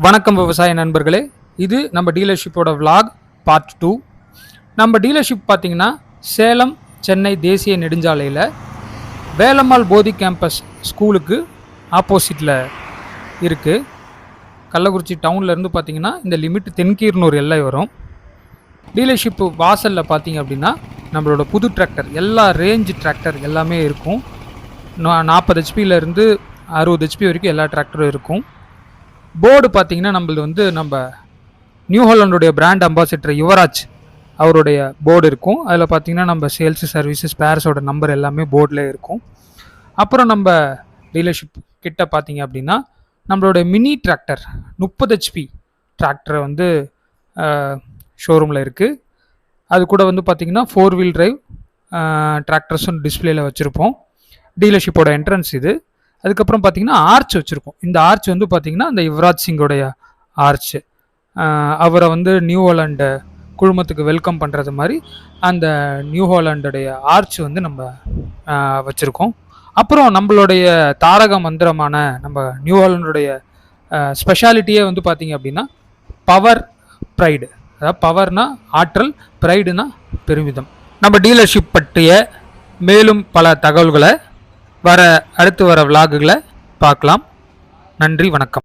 வணக்கம் விவசாய நண்பர்களே, இது நம்ம டீலர்ஷிப்போட விலாக் பார்ட் 2. நம்ம டீலர்ஷிப் பார்த்தீங்கன்னா சேலம் சென்னை தேசிய நெடுஞ்சாலையில் வேலம்மாள் போதி கேம்பஸ் ஸ்கூலுக்கு ஆப்போசிட்டில் இருக்குது. கள்ளக்குறிச்சி டவுன்லேருந்து பார்த்தீங்கன்னா இந்த லிமிட் தென்கீர்னூர் எல்லை வரும். டீலர்ஷிப்பு வாசலில் பார்த்தீங்க அப்படின்னா நம்மளோட புது டிராக்டர், எல்லா ரேஞ்ச் டிராக்டர் எல்லாமே இருக்கும். 40 ஹெச்பியிலேருந்து 60 ஹெச்பி வரைக்கும் எல்லா டிராக்டரும் இருக்கும். போர்டு பார்த்தீங்கன்னா நம்மளது நம்ம நியூ ஹாலண்டுடைய பிராண்ட் அம்பாசிடர் யுவராஜ் அவருடைய போர்டு இருக்கும். அதில் பார்த்தீங்கன்னா நம்ம சேல்ஸ் சர்வீஸஸ் ஸ்பேர்ஸோட நம்பர் எல்லாமே போர்டில் இருக்கும். அப்புறம் நம்ம டீலர்ஷிப் கிட்ட பார்த்தீங்க அப்படின்னா நம்மளோட மினி டிராக்டர் 30 ஹெச்பி டிராக்டரை ஷோரூமில் இருக்குது. அது கூட பார்த்தீங்கன்னா 4 வீல் டிரைவ் டிராக்டர்ஸும் டிஸ்பிளேல வச்சுருப்போம். டீலர்ஷிப்போட என்ட்ரன்ஸ் இது. அதுக்கப்புறம் பார்த்தீங்கன்னா ஆர்ச் வச்சுருக்கோம். இந்த ஆர்ச் பார்த்தீங்கன்னா அந்த யுவராஜ் சிங்கோடைய ஆர்ச். அவரை நியூ ஹாலண்டு குழுமத்துக்கு வெல்கம் பண்ணுறது மாதிரி அந்த நியூ ஹாலண்டுடைய ஆர்ச் நம்ம வச்சுருக்கோம். அப்புறம் நம்மளுடைய தாரக மந்திரமான நம்ம நியூ ஹாலண்டுடைய ஸ்பெஷாலிட்டியே பார்த்தீங்க அப்படின்னா பவர் ப்ரைடு. அதாவது பவர்னா ஆற்றல், ப்ரைடுனா பெருமிதம். நம்ம டீலர்ஷிப் பற்றிய மேலும் பல தகவல்களை அடுத்து வர விலாகுகளை பார்க்கலாம். நன்றி, வணக்கம்.